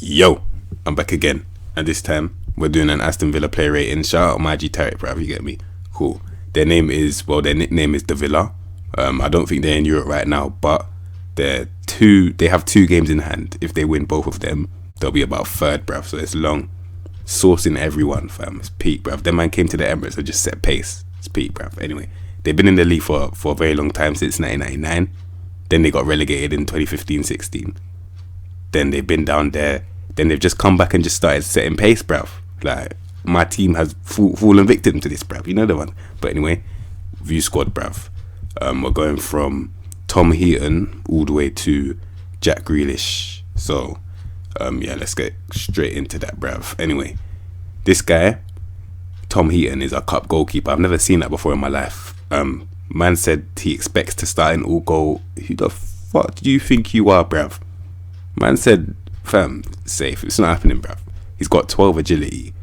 Yo, I'm back again, and this time we're doing an Aston Villa player rating. Shout out my G Tarek, bruv, you get me? Cool. Their nickname is the Villa. I don't think they're in Europe right now, but they have 2 games in hand. If they win both of them, they'll be about third, bruv. So it's long. Sourcing everyone, fam. It's peak, bruv. Them man came to the Emirates and just set pace. It's peak, bruv. Anyway, they've been in the league for a very long time, since 1999. Then they got relegated in 2015-16. Then they've been down there. Then they've just come back and just started setting pace, bruv. Like, my team has fallen victim to this, bruv. You know the one. But anyway, view squad, bruv. We're going from Tom Heaton all the way to Jack Grealish. So, yeah, let's get straight into that, bruv. Anyway, this guy, Tom Heaton, is a cup goalkeeper. I've never seen that before in my life. Man said he expects to start in all goal. Who the fuck do you think you are, bruv? Man said, fam, safe. It's not happening, bruv. He's got 12 agility.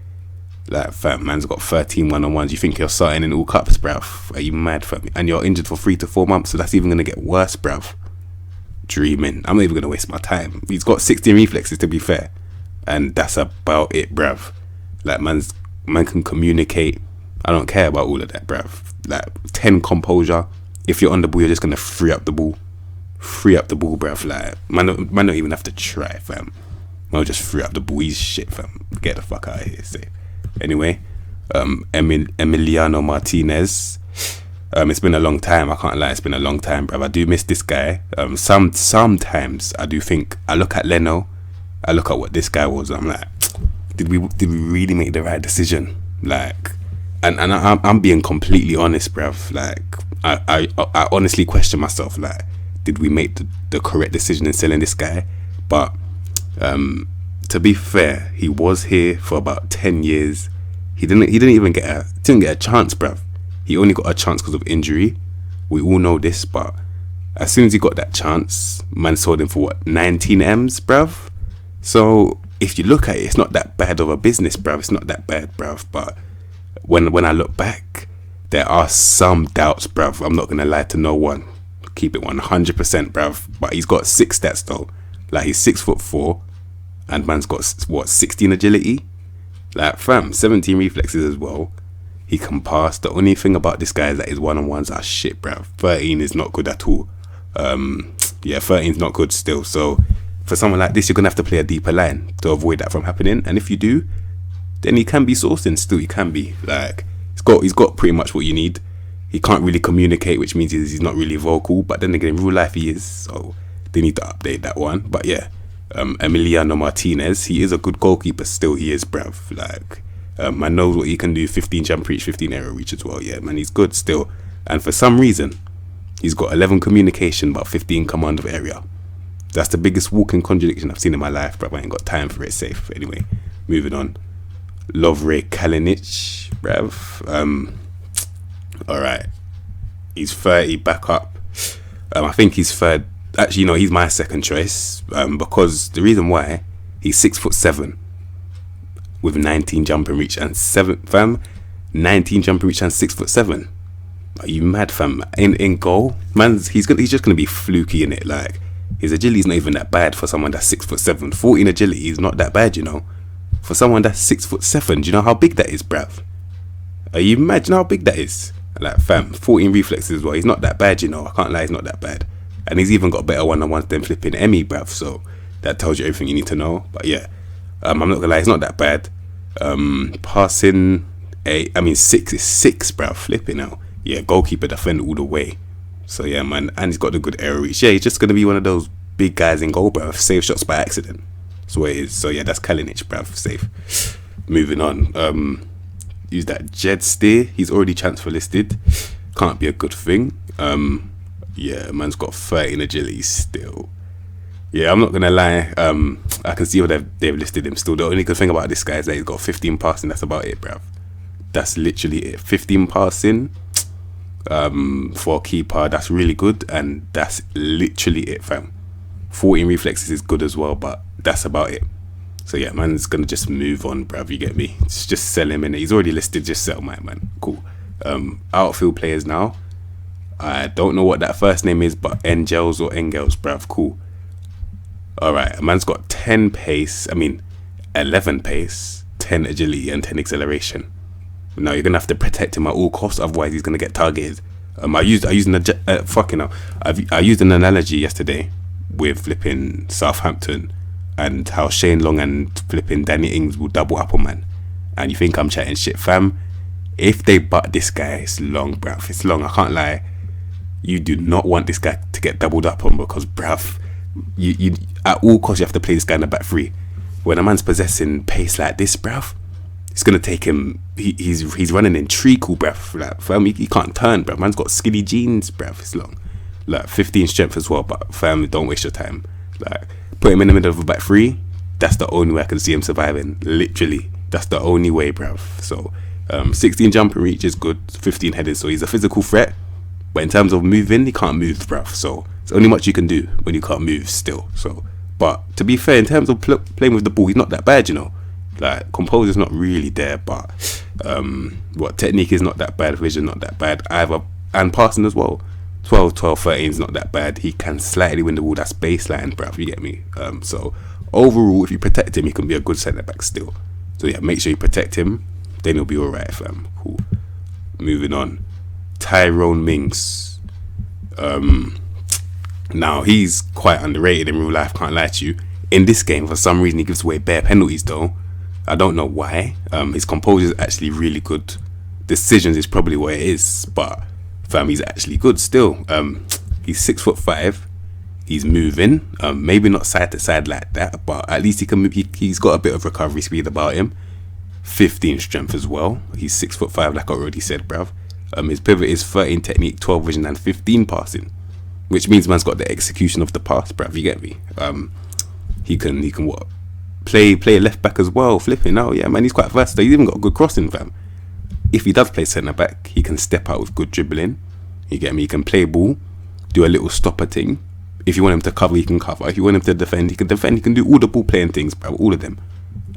Like, fam, man's got 13 one-on-ones. You think you're starting in all cups, bruv? Are you mad, fam? And you're injured for 3 to 4 months, so that's even going to get worse, bruv. Dreaming. I'm not even going to waste my time. He's got 16 reflexes, to be fair. And that's about it, bruv. Like, man can communicate. I don't care about all of that, bruv. Like, 10 composure. If you're on the ball, you're just going to free up the ball. Free up the ball, bruv. Like, man don't even have to try, fam. Man will just free up the ball. He's shit, fam. Get the fuck out of here, safe. Anyway, Emiliano Martinez. It's been a long time. I can't lie, it's been a long time, bruv. I do miss this guy. Sometimes I do think, I look at Leno, I look at what this guy was, I'm like, did we really make the right decision? Like, and I'm being completely honest, bruv. Like, I honestly question myself, like, did we make the correct decision in selling this guy? But to be fair, he was here for about 10 years. He didn't even get a chance, bruv. He only got a chance because of injury. We all know this, but as soon as he got that chance, man sold him for what, 19 M's, bruv? So if you look at it, it's not that bad of a business, bruv. It's not that bad, bruv. But when I look back, there are some doubts, bruv. I'm not gonna lie to no one. Keep it 100%, bruv. But he's got 6 stats though. Like, he's 6'4", and man's got what, 16 agility. Like, fam, 17 reflexes as well. He can pass. The only thing about this guy is that his one-on-ones are shit, bruv. 13 is not good at all. Yeah, 13 is not good still. So for someone like this, you're gonna have to play a deeper line to avoid that from happening. And if you do, then he can be sourcing still. He can be, like, he's got pretty much what you need. He can't really communicate, which means he's not really vocal. But then again, in real life he is. So they need to update that one. But yeah, Emiliano Martinez, he is a good goalkeeper still. He is, bruv. Like, man knows what he can do. 15 jump reach, 15 aerial reach as well. Yeah, man, he's good still. And for some reason, he's got 11 communication, but 15 command of area. That's the biggest walking contradiction I've seen in my life, bruv. I ain't got time for it, safe. Anyway, moving on. Lovre Kalinic, bruv. Alright, he's 30, back up. I think he's third. Actually, no, he's my second choice, because the reason why, he's 6'7" with 19 jumping reach and 19 jumping reach and 6'7". Are you mad, fam? In goal, man's he's just gonna be fluky in it. Like, his agility is not even that bad for someone that's 6'7". 14 agility is not that bad, you know. For someone that's 6'7", do you know how big that is, bruv? Are you mad? Do you know how big that is? Like, fam, 14 reflexes as well. He's not that bad, you know. I can't lie, he's not that bad. And he's even got better one-on-ones than flipping Emmy, bruv. So that tells you everything you need to know. But yeah, I'm not gonna lie, it's not that bad. Passing, 6 is 6, bruv. Flipping out. Yeah, goalkeeper, defender all the way. So yeah, man, and he's got the good air reach. Yeah, he's just gonna be one of those big guys in goal, bruv. Save shots by accident. That's what it is. So yeah, that's Kalinic, bruv. Safe. Moving on. Use that Jed Steer. He's already transfer listed. Can't be a good thing. Yeah, man's got 13 agility still. Yeah, I'm not gonna lie. I can see what they've listed him still. The only good thing about this guy is that he's got 15 passing. That's about it, bruv. That's literally it. 15 passing for a keeper. That's really good, and that's literally it, fam. 14 reflexes is good as well, but that's about it. So yeah, man's gonna just move on, bruv. You get me? Just sell him in it. He's already listed. Just sell my man. Cool. Outfield players now. I don't know what that first name is, but Engels or Engels, bruv. Cool. Alright, a man's got 10 pace, 11 pace, 10 agility and 10 acceleration. Now you're gonna have to protect him at all costs, otherwise he's gonna get targeted. I used an analogy yesterday with flipping Southampton and how Shane Long and flipping Danny Ings will double up on man. And you think I'm chatting shit, fam? If they butt this guy, it's long, bruv. It's long. I can't lie. You do not want this guy to get doubled up on, because, bruv, you at all costs you have to play this guy in the back three. When a man's possessing pace like this, bruv, it's gonna take him. He's running in treacle, bruv. Like, fam, he can't turn, bruv. Man's got skinny jeans, bruv. It's long. Like 15 strength as well, but fam, don't waste your time. Like, put him in the middle of a back three. That's the only way I can see him surviving. Literally, that's the only way, bruv. So, 16 jump and reach is good. 15 heading, so he's a physical threat. But in terms of moving, he can't move, bruv. So it's only much you can do when you can't move still. So, but to be fair, in terms of playing with the ball, he's not that bad, you know. Like, composure's not really there, but technique is not that bad, vision not that bad either, and passing as well. 12, 13 is not that bad. He can slightly win the ball. That's baseline, bruv. You get me? So overall, if you protect him, he can be a good centre back still. So yeah, make sure you protect him. Then he'll be alright, fam. Cool. Moving on. Tyrone Mings. Now he's quite underrated in real life. Can't lie to you. In this game, for some reason, he gives away bare penalties though. I don't know why. His composure is actually really good. Decisions is probably what it is, but fam, he's actually good still. He's 6'5". He's moving. Maybe not side to side like that, but at least he can move. He's got a bit of recovery speed about him. 15 strength as well. He's 6'5", like I already said, bruv. His pivot is 13 technique, 12 vision, and 15 passing, which means man's got the execution of the pass, bruv. You get me? He can what? Play left back as well, flipping. Oh yeah, man, he's quite versatile. He's even got a good crossing, fam. If he does play centre back, he can step out with good dribbling. You get me? He can play ball, do a little stopper thing. If you want him to cover, he can cover. If you want him to defend, he can defend. He can do all the ball playing things, bruv, all of them.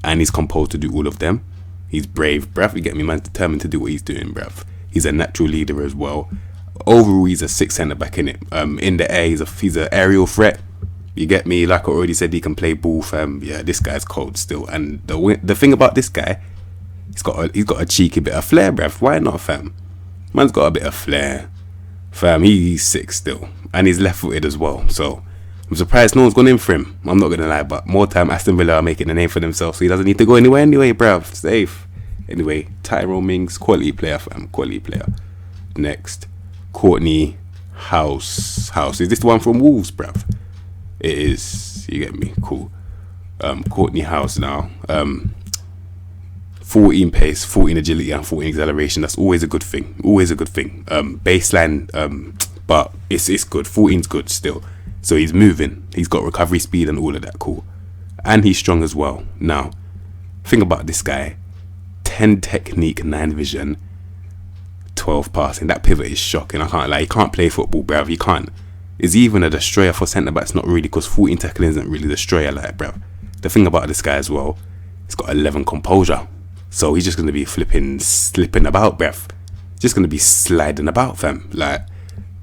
And he's composed to do all of them. He's brave, bruv. You get me? Man's determined to do what he's doing, bruv. He's a natural leader as well. Overall, he's a 6 centre back in it. In the air, he's an aerial threat. You get me? Like I already said, he can play ball, fam. Yeah, this guy's cold still. And the thing about this guy, he's got a cheeky bit of flair, bruv. Why not, fam? Man's got a bit of flair, fam. He's 6 still, and he's left-footed as well. So I'm surprised no one's gone in for him. I'm not gonna lie, but more time Aston Villa are making a name for themselves, so he doesn't need to go anywhere anyway, bruv. Safe. Anyway, Tyrone Mings, quality player, fam. Quality player. Next, Courtney House. Is this the one from Wolves, bruv? It is. You get me? Cool. Courtney House now. 14 pace, 14 agility, and 14 acceleration. That's always a good thing. Always a good thing. Baseline, but it's good. 14's good still. So he's moving. He's got recovery speed and all of that. Cool. And he's strong as well. Now, think about this guy. 10 technique, 9 vision, 12 passing. That pivot is shocking. I can't lie. He can't play football, bruv. He can't. Is he even a destroyer for centre backs? Not really, because 14 tackling isn't really destroyer like, bruv. The thing about this guy as well, he's got 11 composure. So he's just going to be slipping about, bruv. Just going to be sliding about, fam. Like,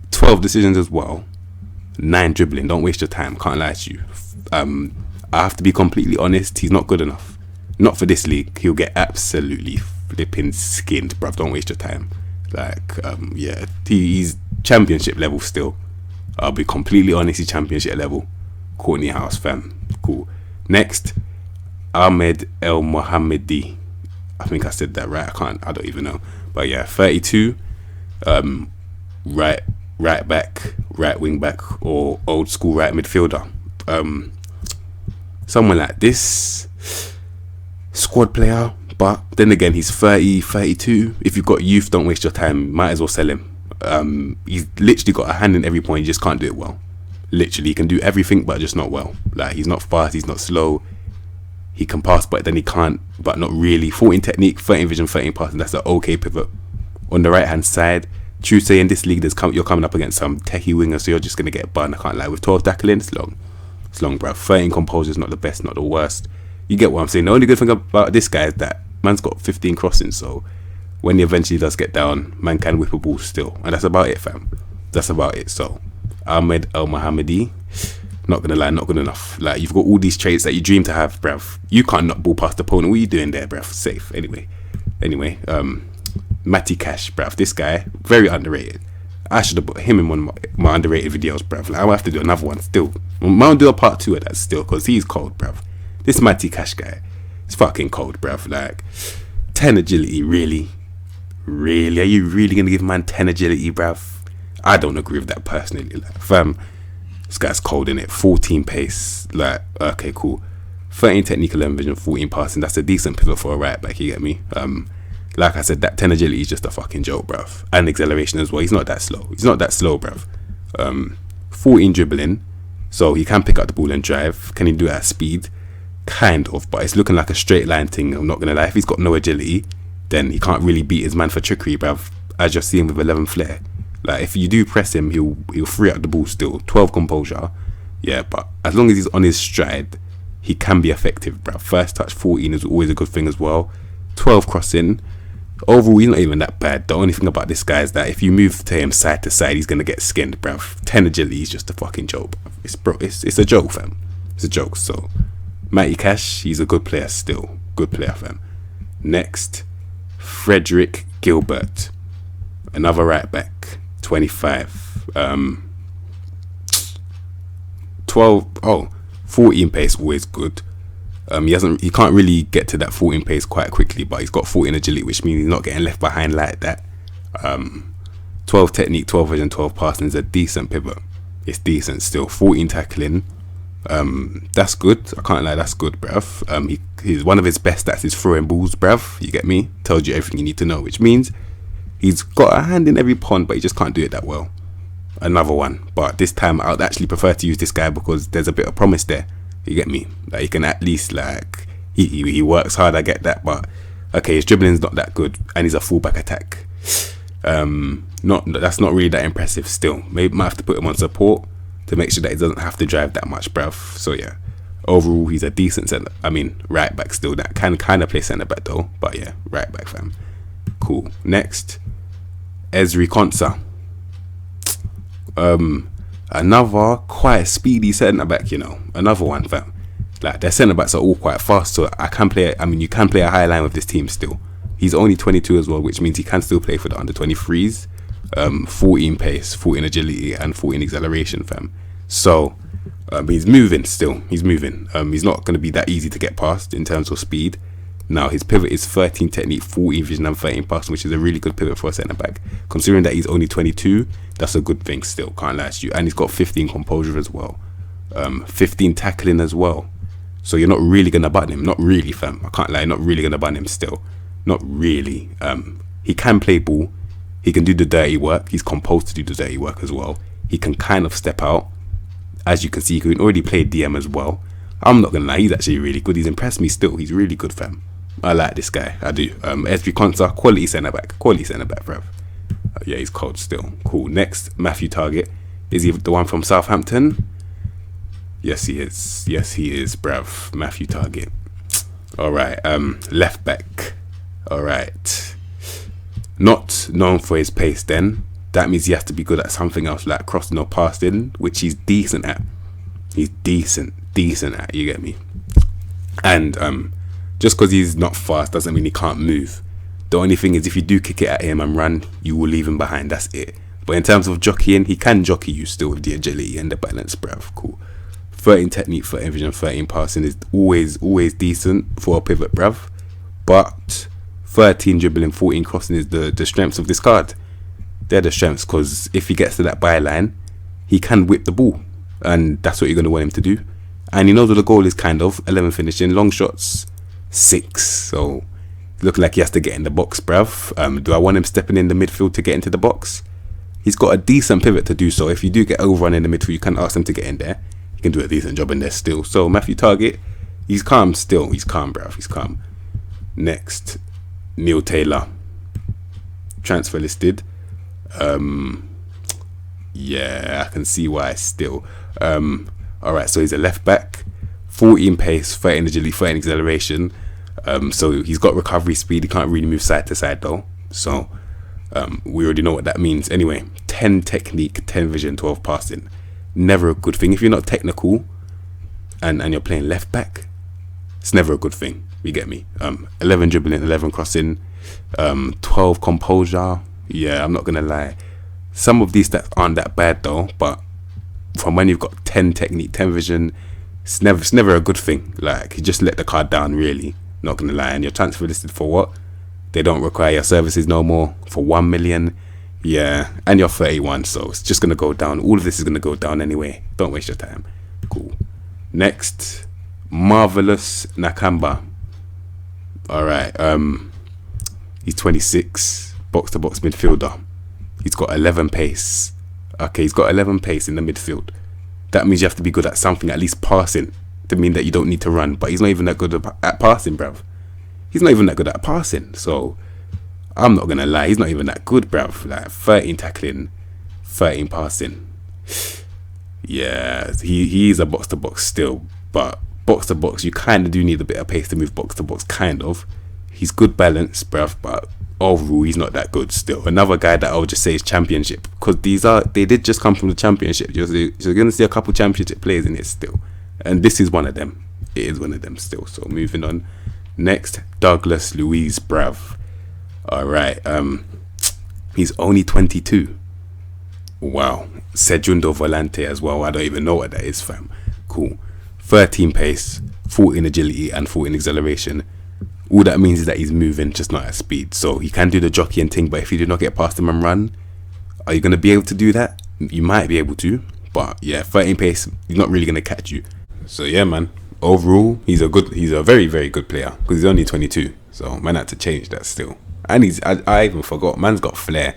12 decisions as well. 9 dribbling. Don't waste your time. Can't lie to you. I have to be completely honest. He's not good enough. Not for this league. He'll get absolutely flipping skinned, bruv. Don't waste your time. Like, yeah. He's championship level still. I'll be completely honest, he's championship level. Courtney House, fam. Cool. Next, Ahmed Elmohamady. I think I said that right. I don't even know. But yeah, 32. Right back, right wing back, or old school right midfielder. Someone like this. Squad player. But then again, he's 30, 32. If you've got youth, don't waste your time. Might as well sell him. He's literally got a hand in every point. He just can't do it well. Literally, he can do everything, but just not well. Like, he's not fast, he's not slow. He can pass, but then he can't, but not really. 14 technique, 13 vision, 13 passing. That's an okay pivot. On the right hand side, Tuesday in this league, you're coming up against some techie winger, so you're just gonna get burned. I can't lie. With 12 tackling, it's long. It's long, bro. 13 composure is not the best, not the worst. You get what I'm saying. The only good thing about this guy is that man's got 15 crossings, so when he eventually does get down, man can whip a ball still. And that's about it, fam. That's about it. So, Ahmed Elmohamady. Not gonna lie, not good enough. Like, you've got all these traits that you dream to have, bruv. You can't knock ball past the opponent. What are you doing there, bruv? Safe. Anyway, Matty Cash, bruv. This guy, very underrated. I should have put him in one of my underrated videos, bruv. Like, I'll have to do another one still. I'll do a part 2 of that still, because he's cold, bruv. This Matty Cash guy, it's fucking cold, bruv. Like, 10 agility, really? Really? Are you really going to give man 10 agility, bruv? I don't agree with that personally. Like, fam, this guy's cold, innit? 14 pace. Like, okay, cool. 13 technique, 11 vision, 14 passing. That's a decent pivot for a right back, you get me? Like I said, that 10 agility is just a fucking joke, bruv. And acceleration as well. He's not that slow, bruv. 14 dribbling. So he can pick up the ball and drive. Can he do it at speed? Kind of, but it's looking like a straight line thing. I'm not gonna lie. If he's got no agility, then he can't really beat his man for trickery, bruv. As you're seeing with 11 flair. Like, if you do press him, he'll free up the ball still. 12 composure. Yeah, but as long as he's on his stride, he can be effective, bruv. First touch 14 is always a good thing as well. 12 crossing. Overall, he's not even that bad. The only thing about this guy is that if you move to him side to side, he's gonna get skinned, bruv. 10 agility is just a fucking joke, bruv. It's a joke, fam. It's a joke. So, Matty Cash, he's a good player still. Good player, fam. Next, Frederick Gilbert. Another right back. 25. 14 pace, always good. He can't really get to that 14 pace quite quickly, but he's got 14 agility, which means he's not getting left behind like that. 12 technique, 12 vision, 12 passing is a decent pivot. It's decent still. 14 tackling. That's good. I can't lie, that's good, bruv. He's one of his best stats is throwing balls, bruv. You get me? Tells you everything you need to know, which means he's got a hand in every pond, but he just can't do it that well. Another one, but this time I'd actually prefer to use this guy because there's a bit of promise there. You get me? Like, he can at least, like, he works hard, I get that, but okay, his dribbling's not that good, and he's a fullback attack. That's not really that impressive still. Maybe might have to put him on support to make sure that he doesn't have to drive that much, bruv. So yeah, overall he's a decent right back still. That can kind of play centre back though, but yeah, right back, fam. Cool. Next, Ezri Konsa. Another quite speedy centre back, you know. Another one, fam. Like, their centre backs are all quite fast, so you can play a high line with this team still. He's only 22 as well, which means he can still play for the under 23s. 14 pace, 14 agility, and 14 acceleration, fam. So he's moving still. He's moving. He's not going to be that easy to get past in terms of speed. Now, his pivot is 13 technique, 14 vision, and 13 passing, which is a really good pivot for a centre back. Considering that he's only 22, that's a good thing still, can't lie to you. And he's got 15 composure as well. 15 tackling as well. So you're not really going to button him. Not really, fam. I can't lie, not really going to button him still. Not really. He can play ball. He can do the dirty work. He's composed to do the dirty work as well. He can kind of step out. As you can see, he can already play DM as well. I'm not going to lie, he's actually really good. He's impressed me still. He's really good, fam. I like this guy, I do. Ezri Konsa, quality centre back, bruv. Yeah, he's cold still. Cool. Next, Matthew Target. Is he the one from Southampton? Yes, he is. Yes, he is, bruv. Matthew Target. All right. Left back. All right. Not known for his pace. Then that means he has to be good at something else, like crossing or passing, which he's decent at. He's decent at. You get me? And just because he's not fast doesn't mean he can't move. The only thing is, if you do kick it at him and run, you will leave him behind. That's it. But in terms of jockeying, he can jockey you still with the agility and the balance, bruv. Cool. 13 technique, 13 vision, 13 passing is always decent for a pivot, bruv. But 13 dribbling, 14 crossing is the strengths of this card. They're the strengths, because if he gets to that byline, he can whip the ball. And that's what you're going to want him to do. And he knows what the goal is, kind of. 11 finishing, long shots, 6. So looking like he has to get in the box, bruv. Do I want him stepping in the midfield to get into the box? He's got a decent pivot to do so. If you do get overrun in the midfield, you can ask him to get in there. He can do a decent job in there still. So Matthew Target, he's calm still. He's calm, bruv. He's calm. Next, Neil Taylor. Transfer listed. Yeah, I can see why still. Alright, so he's a left back. 14 pace, 13 agility, 13 acceleration. So he's got recovery speed. He can't really move side to side though. So we already know what that means. Anyway, 10 technique, 10 vision, 12 passing. never a good thing. If you're not technical and you're playing left back, it's never a good thing. You get me? 11 dribbling, 11 crossing, 12 composure. Yeah, I'm not gonna lie. Some of these stats aren't that bad though, but from when you've got 10 technique, 10 vision, it's never a good thing. Like, you just let the card down, really. Not gonna lie. And you're transfer listed for what? They don't require your services no more for 1 million. Yeah, and you're 31, so it's just gonna go down. All of this is gonna go down anyway. Don't waste your time. Cool. Next, Marvelous Nakamba. All right. He's 26, box to box midfielder. He's got 11 pace. Okay, he's got 11 pace in the midfield. That means you have to be good at something, at least passing, to mean that you don't need to run. But he's not even that good at passing, bruv. He's not even that good at passing. So I'm not gonna lie, he's not even that good, bruv. Like 13 tackling, 13 passing. Yeah, he's a box to box still, but box to box you kind of do need a bit of pace to move box to box, kind of. He's good balance, bruv, but overall he's not that good still. Another guy that I would just say is championship, because they did just come from the championship. You're gonna see a couple championship players in here still, and this is one of them. It is one of them still. So moving on. Next, Douglas Luiz, bruv. Alright, he's only 22. Wow. Segundo Volante as well. I don't even know what that is, fam. Cool. 13 pace, 14 agility, and 14 acceleration. All that means is that he's moving, just not at speed. So he can do the jockeying thing, but if you do not get past him and run, are you going to be able to do that? You might be able to, but yeah, 13 pace, he's not really going to catch you. So yeah, man. Overall, he's a very, very good player, because he's only 22. So man had to change that still. And I even forgot, man's got flair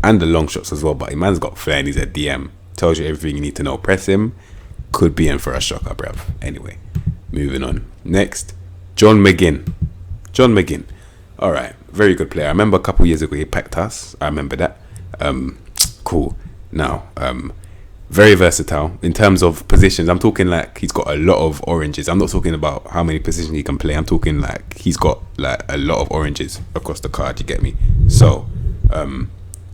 and the long shots as well, but man's got flair and he's a DM. Tells you everything you need to know. Press him, could be in for a shocker, bruv. Anyway, moving on. Next, John McGinn. Alright, very good player. I remember a couple years ago he packed us. I remember that. Cool. Now, very versatile in terms of positions. I'm talking like he's got a lot of oranges. I'm not talking about how many positions he can play. I'm talking like he's got like a lot of oranges across the card. You get me? So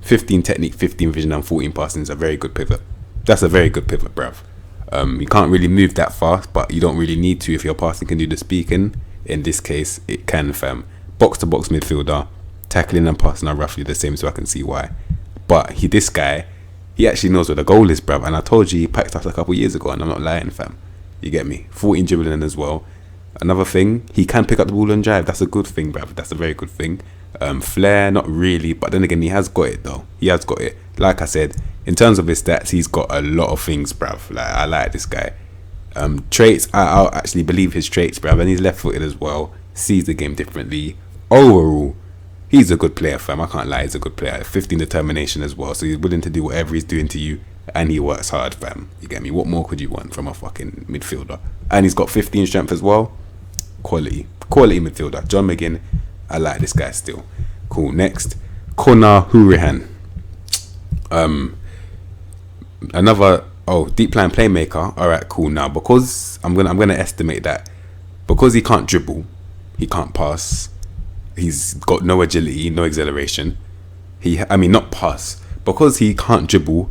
15 technique, 15 vision, and 14 passing is a very good pivot. That's a very good pivot, bruv. You can't really move that fast, but you don't really need to if your passing can do the speaking. In this case, it can, fam. Box to box midfielder, tackling and passing are roughly the same, so I can see why. But this guy, he actually knows where the goal is, bruv. And I told you he packed us a couple years ago, and I'm not lying, fam. You get me? 14 dribbling as well. Another thing, he can pick up the ball and drive. That's a good thing, bruv. That's a very good thing. Flair, not really, but then again, he has got it though. He has got it. Like I said, in terms of his stats, he's got a lot of things, bruv. Like, I like this guy. Traits, I'll actually believe his traits, bruv. And he's left-footed as well. Sees the game differently. Overall, he's a good player, fam. I can't lie, he's a good player. 15 determination as well. So he's willing to do whatever he's doing to you, and he works hard, fam. You get me? What more could you want from a fucking midfielder? And he's got 15 strength as well. Quality midfielder. John McGinn, I like this guy still. Cool. Next, Conor Hourihane. Another deep line playmaker. All right, cool. Now, because I'm gonna estimate that because he can't dribble, he can't pass, he's got no agility, no acceleration. Not pass, because he can't dribble,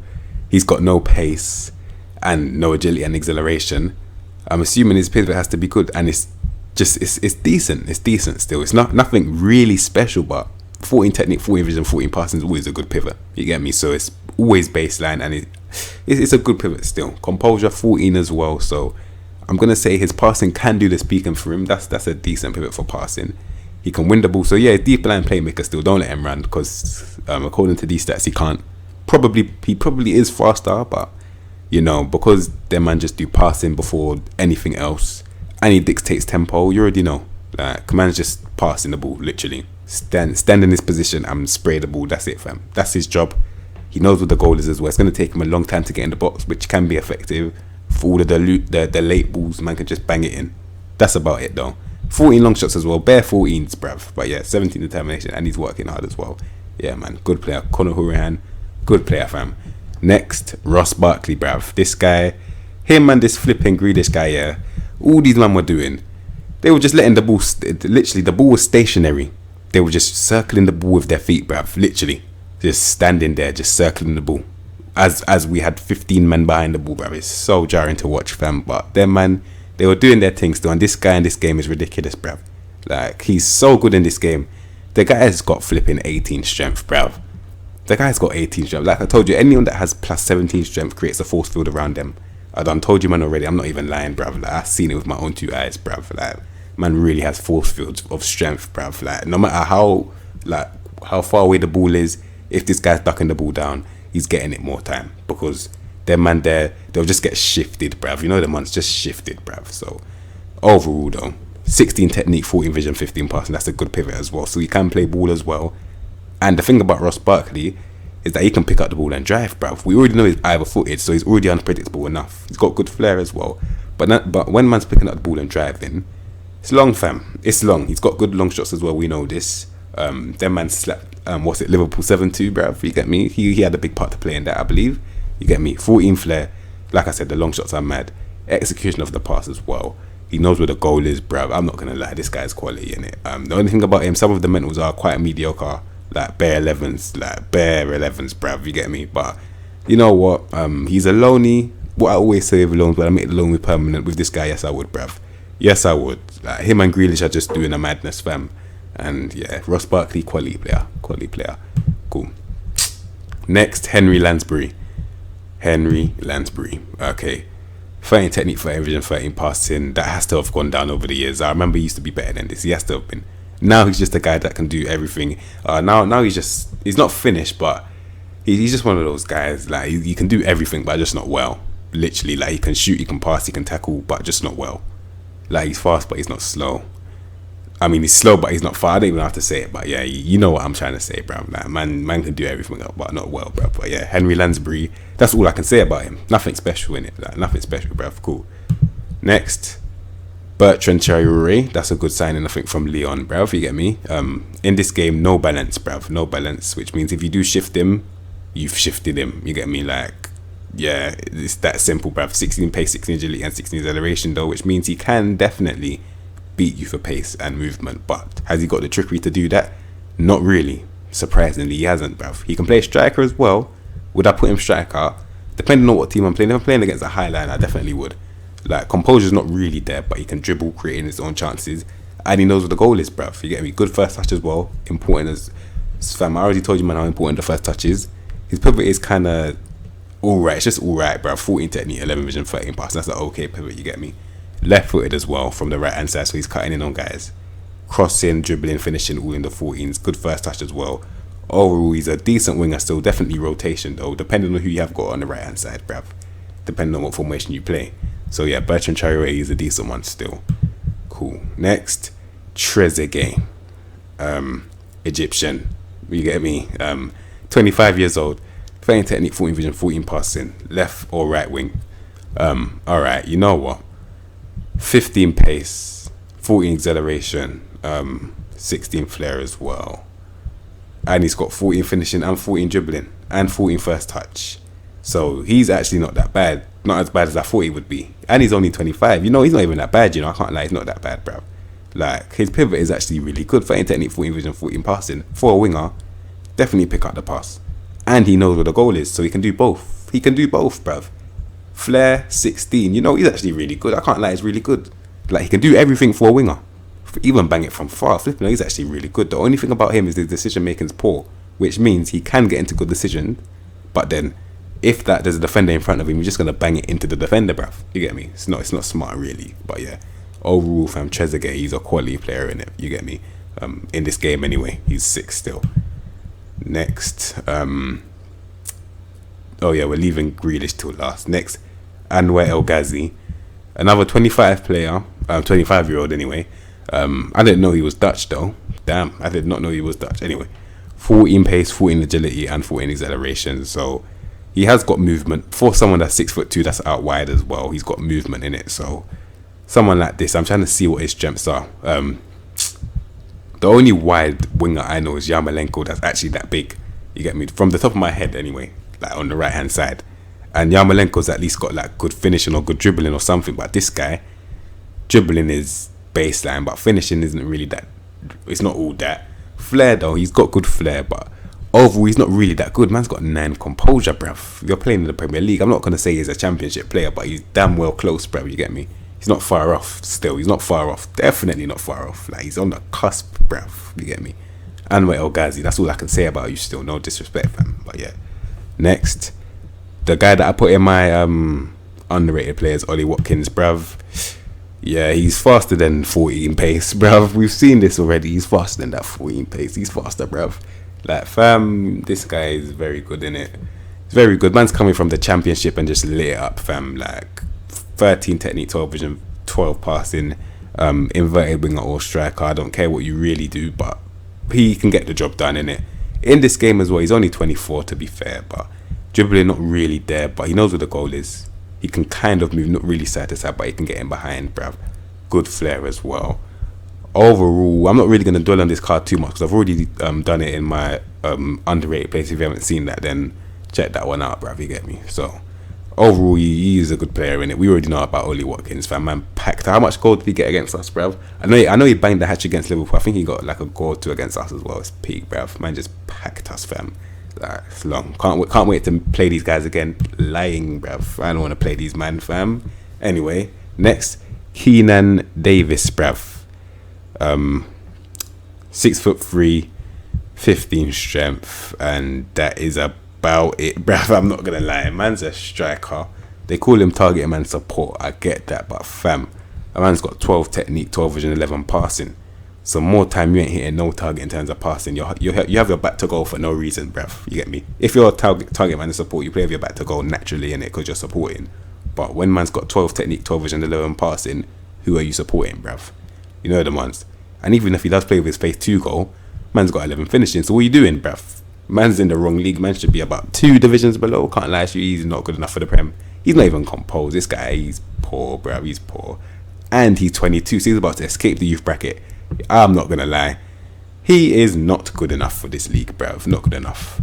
he's got no pace and no agility and acceleration. I'm assuming his pivot has to be good, and it's decent. It's decent still. It's nothing really special, but 14 technique, 14 vision, 14 passing is always a good pivot. You get me? So it's always baseline, and it's a good pivot still. Composure 14 as well. So I'm gonna say his passing can do the speaking for him. That's a decent pivot for passing. He can win the ball. So yeah, deep line playmaker still. Don't let him run, because according to these stats, he can't. He probably is faster, but because them man just do passing before anything else, and he dictates tempo. You already know. Like, man's just passing the ball, literally. Stand in his position and spray the ball. That's it, fam. That's his job. He knows what the goal is as well. It's going to take him a long time to get in the box, which can be effective. For all of the late balls, man can just bang it in. That's about it, though. 14 long shots as well. Bare 14s, bruv. But yeah, 17 determination, and he's working hard as well. Yeah, man. Good player. Conor Hourihane. Good player, fam. Next, Ross Barkley, bruv. This guy, him and this flipping Grealish guy, yeah. All these men were doing, they were just letting the ball, literally, the ball was stationary. They were just circling the ball with their feet, bruv. Literally. Just standing there, just circling the ball. as we had 15 men behind the ball, bruv. It's so jarring to watch, fam. But them man, they were doing their thing still, and this guy in this game is ridiculous, bruv. Like, he's so good in this game. The guy has got flipping 18 strength, bruv. The guy's got 18 strength. Like I told you, anyone that has plus 17 strength creates a force field around them. I done told you, man, already. I'm not even lying, bruv. Like, I've seen it with my own 2 eyes, bruv. Like, man really has force fields of strength, bruv. Like, no matter how far away the ball is, if this guy's ducking the ball down, he's getting it more time, because them man there, they'll just get shifted, bruv. You know, the man's just shifted, bruv. So overall though, 16 technique, 14 vision, 15 passing. That's a good pivot as well. So he can play ball as well. And the thing about Ross Barkley is that he can pick up the ball and drive, bruv. We already know he's either footed, so he's already unpredictable enough. He's got good flair as well. But when man's picking up the ball and driving, it's long, fam. It's long. He's got good long shots as well. We know this. Them man slapped Liverpool 7-2, bruv. You get me? He had a big part to play in that, I believe. You get me? 14 flair. Like I said, the long shots are mad. Execution of the pass as well. He knows where the goal is, bruv. I'm not gonna lie, this guy's quality in it. The only thing about him, some of the mentals are quite mediocre. Like bare 11s, bruv. You get me? But you know what? He's a loanee. What I always say with loans, but I make the loan permanent with this guy. Yes, I would, bruv. Yes, I would. Like, him and Grealish are just doing a madness, fam. And yeah, Ross Barkley, quality player. Cool. Next, Henry Lansbury. Okay. 13 technique, 13 vision, 13 passing. That has to have gone down over the years. I remember he used to be better than this. He has to have been. Now he's just a guy that can do everything. Now he's not finished, but he's just one of those guys. Like, he can do everything, but just not well. Literally, like, he can shoot, he can pass, he can tackle, but just not well. Like, he's fast, but he's not slow. I mean, he's slow, but he's not far. I don't even have to say it, but yeah, you know what I'm trying to say, bro. Like, man can do everything, but not well, bro. But yeah, Henry Lansbury, that's all I can say about him. Nothing special in it. Like, nothing special, bro. Cool. Next, Bertrand Traore. That's a good signing, I think, from Lyon, bro. If you get me. In this game, no balance, bro. No balance, which means if you do shift him, you've shifted him. You get me? Like, yeah, it's that simple, bro. 16 pace, 16 agility, and 16 acceleration, though, which means he can definitely beat you for pace and movement. But has he got the trickery to do that? Not really. Surprisingly, he hasn't, bruv. He can play striker as well. Would I put him striker? Depending on what team I'm playing. If I'm playing against a high line, I definitely would. Like, composure's not really there, but he can dribble, creating his own chances, and he knows what the goal is, bruv. You get me? Good first touch as well. Important as fam. I already told you, man, how important the first touch is. His pivot is kind of alright. It's just alright, bruv. 14 technique, 11 vision, 13 pass. That's an okay pivot. You get me? Left-footed as well from the right-hand side, so he's cutting in on guys. Crossing, dribbling, finishing, all in the 14s. Good first touch as well. Overall, he's a decent winger still. Definitely rotation, though, depending on who you have got on the right-hand side, bruv. Depending on what formation you play. So, yeah, Bertrand Traore is a decent one still. Cool. Next, Trezeguet. Egyptian. You get me? 25 years old. Playing technique, 14 vision, 14 passing. Left or right wing. Alright, you know what? 15 pace, 14 acceleration, 16 flair as well, and he's got 14 finishing and 14 dribbling and 14 first touch. So he's actually not that bad, not as bad as I thought he would be. And he's only 25. You know, he's not even that bad. You know, I can't lie, he's not that bad, bro. Like, his pivot is actually really good. 13 technique, 14 vision, 14 passing. For a winger, definitely pick up the pass, and he knows where the goal is, so he can do both. He can do both, bruv. Flair 16, you know, he's actually really good. I can't lie, he's really good. Like, he can do everything for a winger, even bang it from far. Flipping, he's actually really good. The only thing about him is his decision making is poor, which means he can get into good decision, but then if there's a defender in front of him, he's just gonna bang it into the defender, bruv. You get me? It's not smart really, but yeah. Overall, fam, Trezeguet, he's a quality player in it. You get me? In this game anyway, he's 6 still. Next, oh yeah, we're leaving Grealish till last. Next, Anwar El Ghazi, another 25-year-old anyway. I didn't know he was Dutch though. Damn, I did not know he was Dutch. Anyway, 14 pace, 14 agility, and 14 acceleration. So he has got movement. For someone that's 6'2", that's out wide as well. He's got movement in it. So someone like this, I'm trying to see what his strengths are. The only wide winger I know is Yarmolenko. That's actually that big. You get me? From the top of my head anyway. Like on the right hand side, and Yarmolenko's at least got like good finishing or good dribbling or something, but this guy, dribbling is baseline, but finishing isn't really that. It's not all that. Flair though, he's got good flair, but overall, he's not really that good. Man's got 9 composure, bruv. You're playing in the Premier League. I'm not going to say he's a championship player, but he's damn well close, bruv. You get me? He's not far off still. He's not far off. Definitely not far off. Like, he's on the cusp, bruv. You get me? Anwar El Ghazi. That's all I can say about you still. No disrespect, fam. But yeah. Next. The guy that I put in my underrated players, Ollie Watkins, bruv. Yeah, he's faster than 14 pace, bruv. We've seen this already. He's faster than that 14 pace. He's faster, bruv. Like, fam, this guy is very good in it. He's very good. Man's coming from the championship and just lit it up, fam. Like, 13 technique, 12 vision, 12 passing, inverted winger or striker. I don't care what you really do, but he can get the job done in it. In this game as well, he's only 24 to be fair, but dribbling not really there, but he knows where the goal is. He can kind of move, not really side to side, but he can get in behind, bruv. Good flair as well. Overall, I'm not really going to dwell on this card too much because I've already done it in my underrated place. If you haven't seen that, then check that one out, bruv. You get me? So, overall, he is a good player in it. We already know about Ollie Watkins, fam. Man, packed. How much goal did he get against us, bruv? I know he banged the hatch against Liverpool. I think he got like a goal or 2 against us as well. It's peak, bruv. Man just packed us, fam. Like, it's long. Can't wait to play these guys again. Lying, bruv. I don't want to play these man, fam. Anyway, next, Keenan Davis, bruv. 6'3", 15 strength, and that is about it, bruv. I'm not gonna lie, man's a striker. They call him target man support. I get that, but fam, a man's got 12 technique, 12 vision, 11 passing. So more time you ain't hitting no target in terms of passing. You have your back to goal for no reason, bruv. You get me? If you're a target man support, you play with your back to goal naturally in it because you're supporting. But when man's got 12 technique, 12 vision, 11 passing, who are you supporting, bruv? You know the ones. And even if he does play with his phase 2 goal, man's got 11 finishing. So what are you doing, bruv? Man's in the wrong league. Man should be about 2 divisions below. Can't lie to you, he's not good enough for the Prem. He's not even composed. This guy, he's poor, bruv. He's poor. And he's 22, so he's about to escape the youth bracket. I'm not gonna lie. He is not good enough for this league, bruv. Not good enough.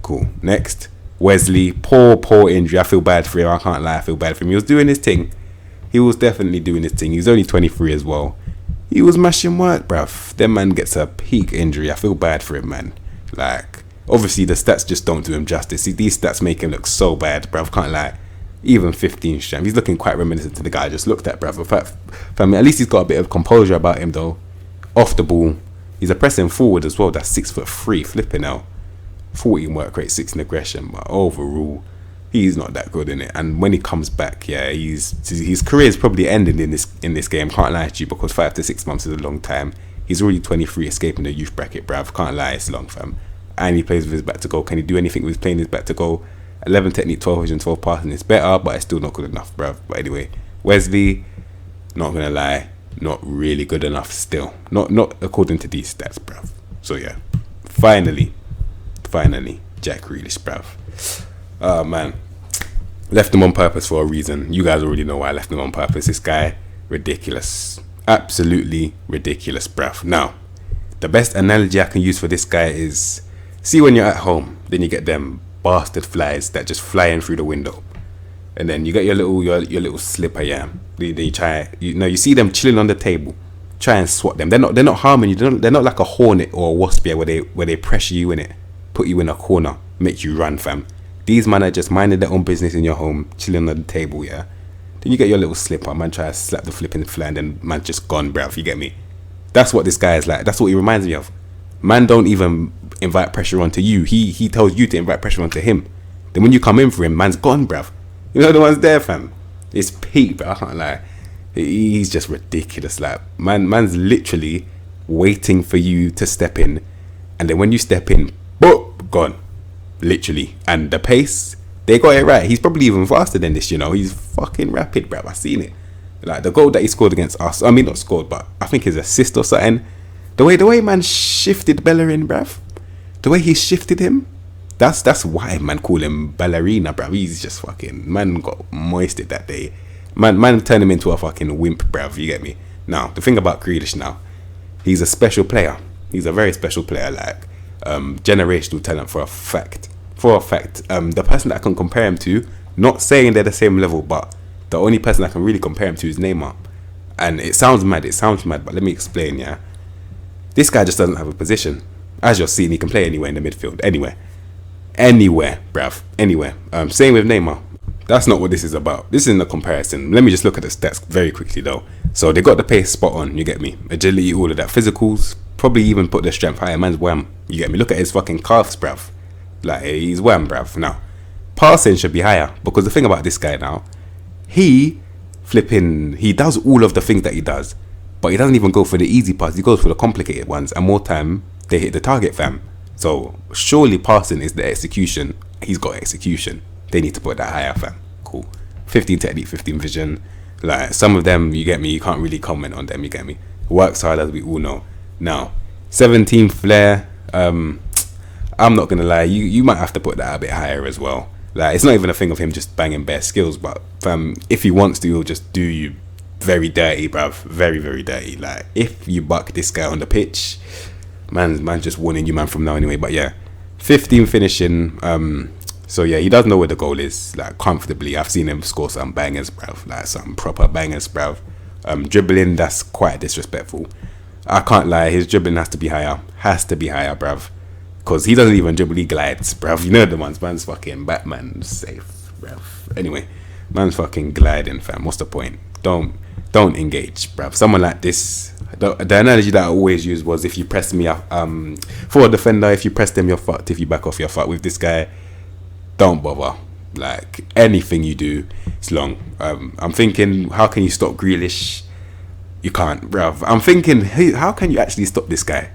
Cool. Next, Wesley. Poor injury. I feel bad for him. I can't lie. I feel bad for him. He was doing his thing. He was definitely doing his thing. He was only 23 as well. He was mashing work, bruv. Then man gets a peak injury. I feel bad for him, man. Like, obviously the stats just don't do him justice. See, these stats make him look so bad, bruv. Can't lie. Even 15 strength. He's looking quite reminiscent to the guy I just looked at, bruv. In fact, family, at least he's got a bit of composure about him, though. Off the ball. He's a pressing forward as well. That's 6'3", flipping out. 14 work rate, 6 in aggression. But overall, he's not that good in it. And when he comes back, yeah, his career is probably ending in this game. Can't lie to you, because 5 to 6 months is a long time. He's already 23, escaping the youth bracket, bruv. Can't lie, it's long, fam. And he plays with his back to goal. Can he do anything with playing his back to goal? 11 technique, 12 vision, 12 passing. It's better, but it's still not good enough, bruv. But anyway, Wesley, not gonna lie, not really good enough still. Not according to these stats, bruv. So yeah, finally, Jack Grealish, bruv. Oh man, left him on purpose for a reason. You guys already know why I left him on purpose. This guy, ridiculous, absolutely ridiculous, bruv. Now, the best analogy I can use for this guy is, see when you're at home, then you get them bastard flies that just fly in through the window, and then you get your little slipper, yeah. They try, you see them chilling on the table, try and swat them. They're not harming you. They're not like a hornet or a wasp, yeah, where they pressure you in it, put you in a corner, make you run, fam. These man are just minding their own business in your home, chilling on the table, yeah. Then you get your little slipper, man, try to slap the flipping fly, and then man just gone, bruv. You get me? That's what this guy is like. That's what he reminds me of. Man don't even invite pressure onto you. He tells you to invite pressure onto him. Then when you come in for him, man's gone, bruv. You know the one's there, fam. It's peak, but I can't lie. He's just ridiculous. Like, man's literally waiting for you to step in, and then when you step in, boop, gone. Literally. And the pace, they got it right. He's probably even faster than this, you know. He's fucking rapid, bruv. I seen it. Like, the goal that he scored against us, I mean, not scored, but I think his assist or something. The way man shifted Bellerin, bruv. The way he shifted him. That's why man call him ballerina, bruv. He's just fucking, man got moisted that day. Man turned him into a fucking wimp, bruv. You get me? Now, the thing about Grealish now, he's a special player. He's a very special player, like, generational talent for a fact. The person that I can compare him to, not saying they're the same level, but the only person I can really compare him to is Neymar. And it sounds mad, but let me explain, yeah. This guy just doesn't have a position. As you're seeing, he can play anywhere in the midfield. Anywhere, bruv. Anywhere. Same with Neymar. That's not what this is about. This isn't a comparison. Let me just look at the stats very quickly though. So they got the pace spot on, you get me? Agility, all of that. Physicals, probably even put their strength higher. Man's wham, you get me? Look at his fucking calves, bruv. Like, he's wham, bruv. Now, passing should be higher, because the thing about this guy now, he does all of the things that he does, but he doesn't even go for the easy pass. He goes for the complicated ones, and more time they hit the target, fam. So surely passing is the execution. He's got execution. They need to put that higher, fam. Cool. 15 technique, 15 vision. Like, some of them, you get me, you can't really comment on them, you get me. Works hard, as we all know. Now, 17 flair. I'm not gonna lie, you might have to put that a bit higher as well. Like, it's not even a thing of him just banging bare skills, but if he wants to, he'll just do you very dirty, bruv. Very, very dirty. Like, if you buck this guy on the pitch, man's just warning you, man, from now anyway. But yeah, 15 finishing. So yeah, he does know where the goal is, like, comfortably. I've seen him score some bangers, bruv. Like, some proper bangers, bruv. Dribbling, that's quite disrespectful. I can't lie, his dribbling has to be higher. Has to be higher, bruv. Because he doesn't even dribble, he glides, bruv. You know the ones, man's fucking Batman safe, bruv. Anyway, man's fucking gliding, fam. What's the point? Don't engage, bruv. Someone like this, the analogy that I always use was, if you press me up, for a defender, if you press them, you're fucked. If you back off, you're fucked. With this guy, don't bother. Like, anything you do, it's long. I'm thinking, how can you stop Grealish? You can't, bruv. I'm thinking, hey, how can you actually stop this guy?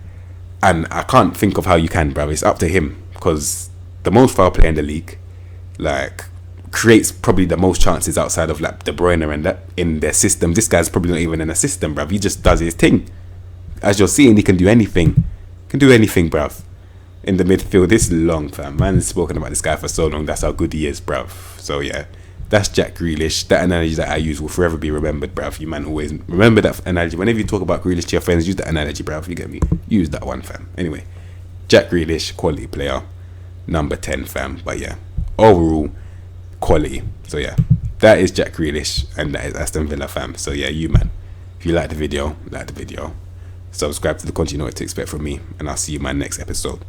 And I can't think of how you can, bruv. It's up to him, because the most foul player in the league, like, creates probably the most chances outside of, like, De Bruyne and that in their system. This guy's probably not even in a system, bruv. He just does his thing. As you're seeing, he can do anything. Can do anything, bruv. In the midfield, this long, fam. Man's spoken about this guy for so long. That's how good he is, bruv. So yeah, that's Jack Grealish. That analogy that I use will forever be remembered, bruv. You man always remember that analogy. Whenever you talk about Grealish to your friends, use that analogy, bruv. You get me? Use that one, fam. Anyway, Jack Grealish, quality player, number 10, fam. But yeah, overall quality. So yeah, that is Jack Grealish, and that is Aston Villa, fam. So yeah, you man, if you like the video, subscribe to the content you know what to expect from me, and I'll see you in my next episode.